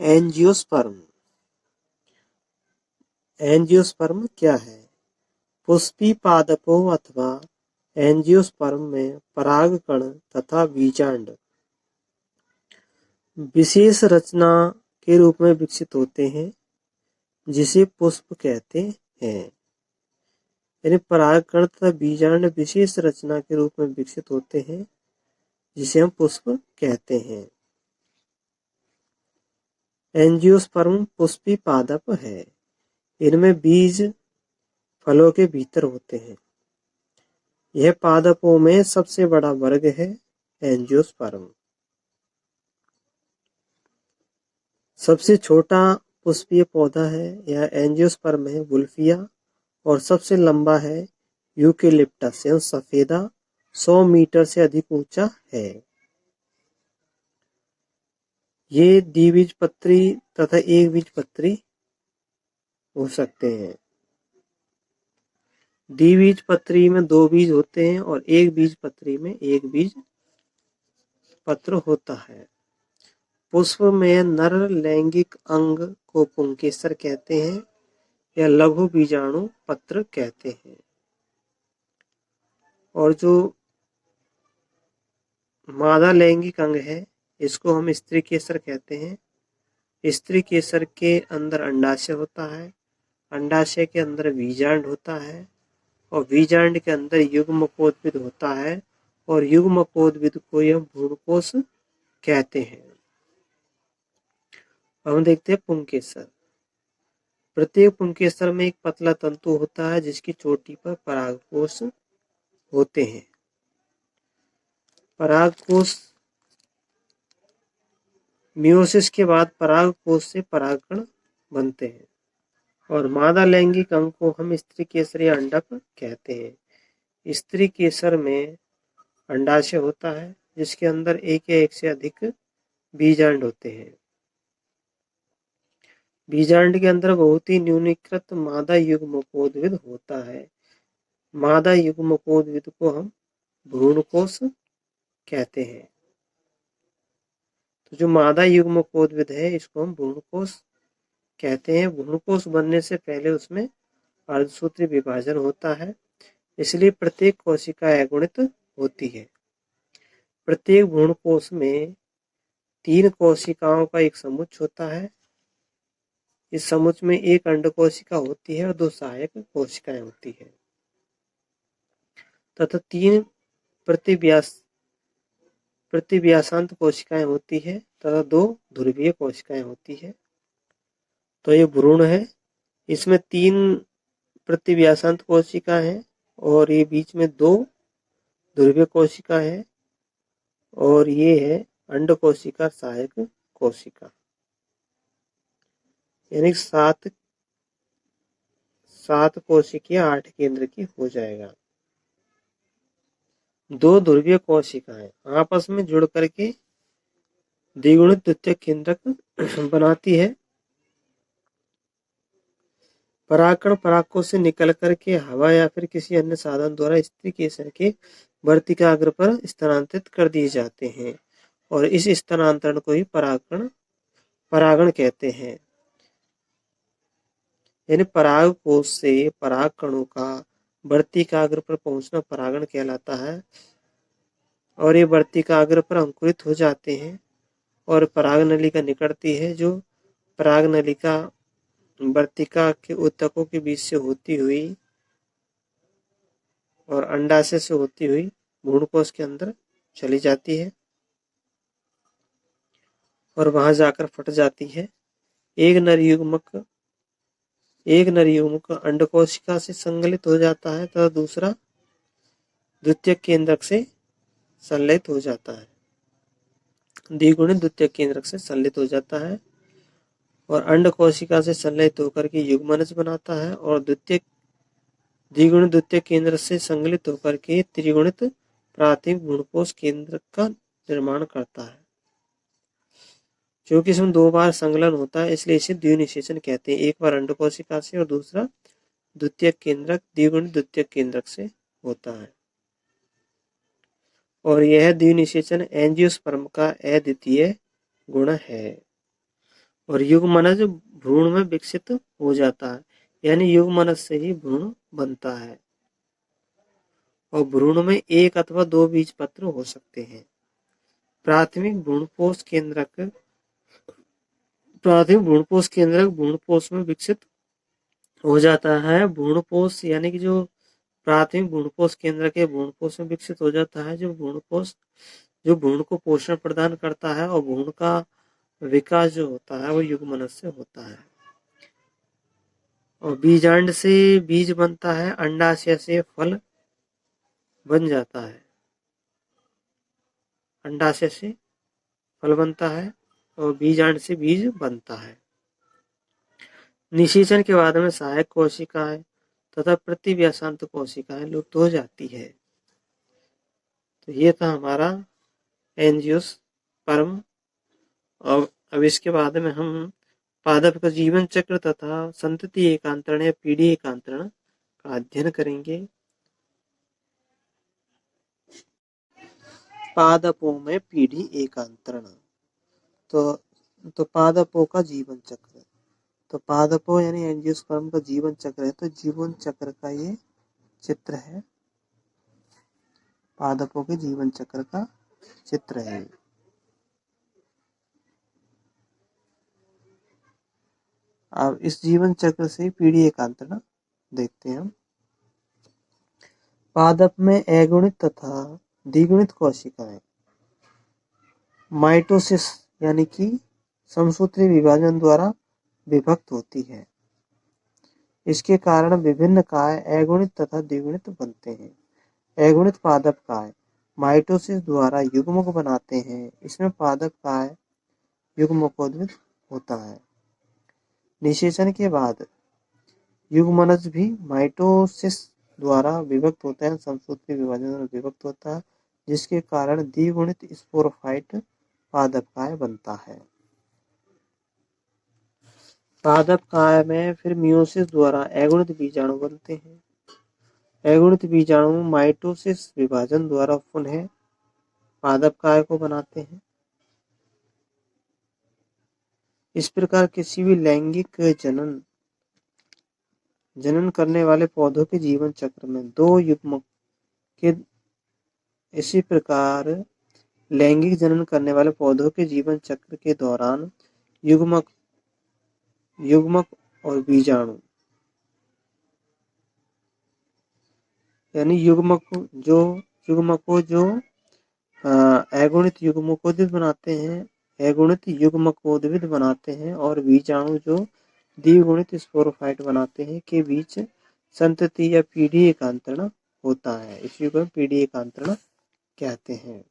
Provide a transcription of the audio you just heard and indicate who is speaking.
Speaker 1: Angiosperm. Angiosperm क्या है? पुष्पी पादपों अथवा एंजियोस्पर्म में परागकण तथा बीजांड विशेष रचना के रूप में विकसित होते हैं, जिसे पुष्प कहते हैं। यानी परागकण तथा बीजांड विशेष रचना के रूप में विकसित होते हैं, जिसे हम पुष्प कहते हैं। एंजियोस्पर्म पुष्पी पादप है। इनमें बीज फलों के भीतर होते हैं। यह पादपों में सबसे बड़ा वर्ग है एंजियोस्पर्म। सबसे छोटा पुष्पीय पौधा है यह एंजियोस्पर्म है वुल्फिया, और सबसे लंबा है यूकेलिप्टस यानी सफेदा, 100 मीटर से अधिक ऊंचा है। ये द्विबीजपत्री तथा एक बीजपत्री हो सकते हैं। द्विबीजपत्री में 2 बीज होते हैं और एक बीजपत्री में एक बीज पत्र होता है। पुष्प में नर लैंगिक अंग को पुंकेसर कहते हैं या लघु बीजाणु पत्र कहते हैं। और जो मादा लैंगिक अंग है इसको हम स्त्री केसर कहते हैं। स्त्री केसर के अंदर अंडाशय होता है, अंडाशय के अंदर बीजांड होता है और बीजांड के अंदर युग्मकोद्भिद होता है और युग्मकोद्भिद को हम भ्रूणकोश कहते हैं। अब हम देखते हैं पुंकेसर। प्रत्येक पुंकेसर में एक पतला तंतु होता है जिसकी चोटी पर परागकोश होते हैं। परागकोश मियोसिस के बाद परागकोश से परागकण बनते हैं और मादा लैंगिक अंग को हम स्त्री केसर या अंडक कहते हैं। स्त्री केसर में अंडाशय होता है जिसके अंदर एक या एक से अधिक बीजांड होते हैं। बीजांड के अंदर बहुत ही न्यूनीकृत मादा युग्मकोद्भिद होता है। मादा युग्मकोद्भिद को हम भ्रूणकोश कहते हैं। तो जो मादा युग्मकोद्भिद है इसको हम भ्रूणकोश कहते हैं। भ्रूणकोश बनने से पहले उसमें अर्धसूत्रीय विभाजन होता है, इसलिए प्रत्येक कोशिका अगुणित होती है। प्रत्येक भ्रूणकोश में 3 कोशिकाओं का एक समुच्च होता है। इस समुच्च में एक अंड कोशिका होती है और 2 सहायक कोशिकाएं होती है तथा 3 प्रतिव्यासांत कोशिकाएं होती है तथा 2 ध्रुवीय कोशिकाएं होती है। तो ये भ्रूण है, इसमें 3 प्रतिव्यासांत कोशिका है और ये बीच में 2 ध्रुवीय कोशिका है और ये है अंड कोशिका सहायक कोशिका। यानी 7 कोशिकीय 8 केंद्र की हो जाएगा। 2 ध्रुवीय कोशिकाएं आपस में जुड़ करके द्विगुणित द्वितीयक केंद्रक बनाती है। परागकण परागकोश से निकल करके हवा या फिर किसी अन्य साधन द्वारा स्त्री केसर के वर्तिकाग्र पर स्थानांतरित कर दिए जाते हैं और इस स्थानांतरण को ही परागण कहते हैं। यानी परागकोश से परागकणों का वर्तिकाग्र पर पहुंचना परागण कहलाता है और ये वर्तिकाग्र पर अंकुरित हो जाते हैं और पराग नलिका निकलती है, जो पराग नलिका वर्तिका के ऊतकों के बीच से होती हुई और अंडाशय से होती हुई भ्रूणकोश के अंदर चली जाती है और वहां जाकर फट जाती है। एक नर युग्मक अंडकोशिका से संगलित हो जाता है तथा दूसरा द्वितीयक केंद्रक से संलयित हो जाता है। द्विगुणित द्वितीयक केंद्रक से संलयित हो जाता है और अंड कोशिका से संलयित होकर के युग्मनज बनाता है और द्विगुणित द्वितीयक केंद्र से संगलित होकर के त्रिगुणित प्राथमिक भ्रूणकोश केंद्र का निर्माण करता है। क्योंकि इसमें 2 बार संलयन होता है इसलिए इसे द्विनिषेचन कहते हैं। एक बार अंड कोशिका से और दूसरा द्वितीयक केंद्रक द्विगुणित द्वितीयक केंद्रक से होता है और यह द्विनिषेचन एंजियोस्पर्म का अद्वितीय गुण है। और युग्मनज भ्रूण में विकसित हो जाता है, यानी युग्मनज से ही भ्रूण बनता है। और भ्रूण में एक अथवा दो बीज पत्र हो सकते हैं। प्राथमिक भ्रूणपोष केंद्रक भ्रूणपोष में विकसित हो जाता है। भ्रूणपोष यानी कि जो प्राथमिक भ्रूणपोष केंद्र के भ्रूणपोष में विकसित हो जाता है, जो भ्रूण को पोषण प्रदान करता है और भ्रूण का विकास जो होता है वो युग्मनज से होता है। और बीजांड से बीज बनता है, अंडाशय से फल बन जाता है, अंडाशय से फल बनता है और बीजांड से बीज बनता है। निषेचन के बाद में सहायक कोशिकाएं तथा प्रतिव्यासांत कोशिकाएं लुप्त हो जाती है। तो ये था हमारा एंजियोस्पर्म। और अब इसके बाद में हम पादप का जीवन चक्र तथा संतति एकांतरण या पीढ़ी एकांतरण का अध्ययन करेंगे। पादपों में पीढ़ी एकांतरण। तो पादपों का जीवन चक्र, तो पादपों यानी एंजियोस्पर्म का जीवन चक्र है, तो जीवन चक्र का ये चित्र है, पादपों के जीवन चक्र का चित्र है। अब इस जीवन चक्र से पीढ़ी एकांतरण देखते हैं हम। पादप में अगुणित तथा द्विगुणित कोशिकाएं माइटोसिस यानी कि समसूत्री विभाजन द्वारा विभक्त होती है। इसके कारण विभिन्न काय अगुणित तथा द्विगुणित बनते हैं। अगुणित पादप काय माइटोसिस द्वारा युग्मक बनाते हैं। इसमें पादप काय युग्मकोद्भिद होता है। निषेचन के बाद युग्मनज भी माइटोसिस द्वारा विभक्त होता है, समसूत्री विभाजन द्वारा विभक्त होता है, जिसके कारण द्विगुणित स्पोरोफाइट पादप काय बनता है। पादप काय में फिर मियोसिस द्वारा अगुणित बीजाणु बनते हैं। अगुणित बीजाणु माइटोसिस विभाजन द्वारा पुनः पादप काय को बनाते हैं। इस प्रकार किसी भी लैंगिक जनन करने वाले पौधों के जीवन चक्र में दो युग्मक के इसी प्रकार लैंगिक जनन करने वाले पौधों के जीवन चक्र के दौरान युग्मक और बीजाणु यानी युग्मकों जो अगुणित युग्मकोद्भिद बनाते हैं, अगुणित युग्मकोद्भिद बनाते हैं, और बीजाणु जो द्विगुणित स्पोरोफाइट बनाते हैं के बीच संतति या पीढ़ी एकांतरण होता है। इसी को पीढ़ी एकांतरण कहते हैं।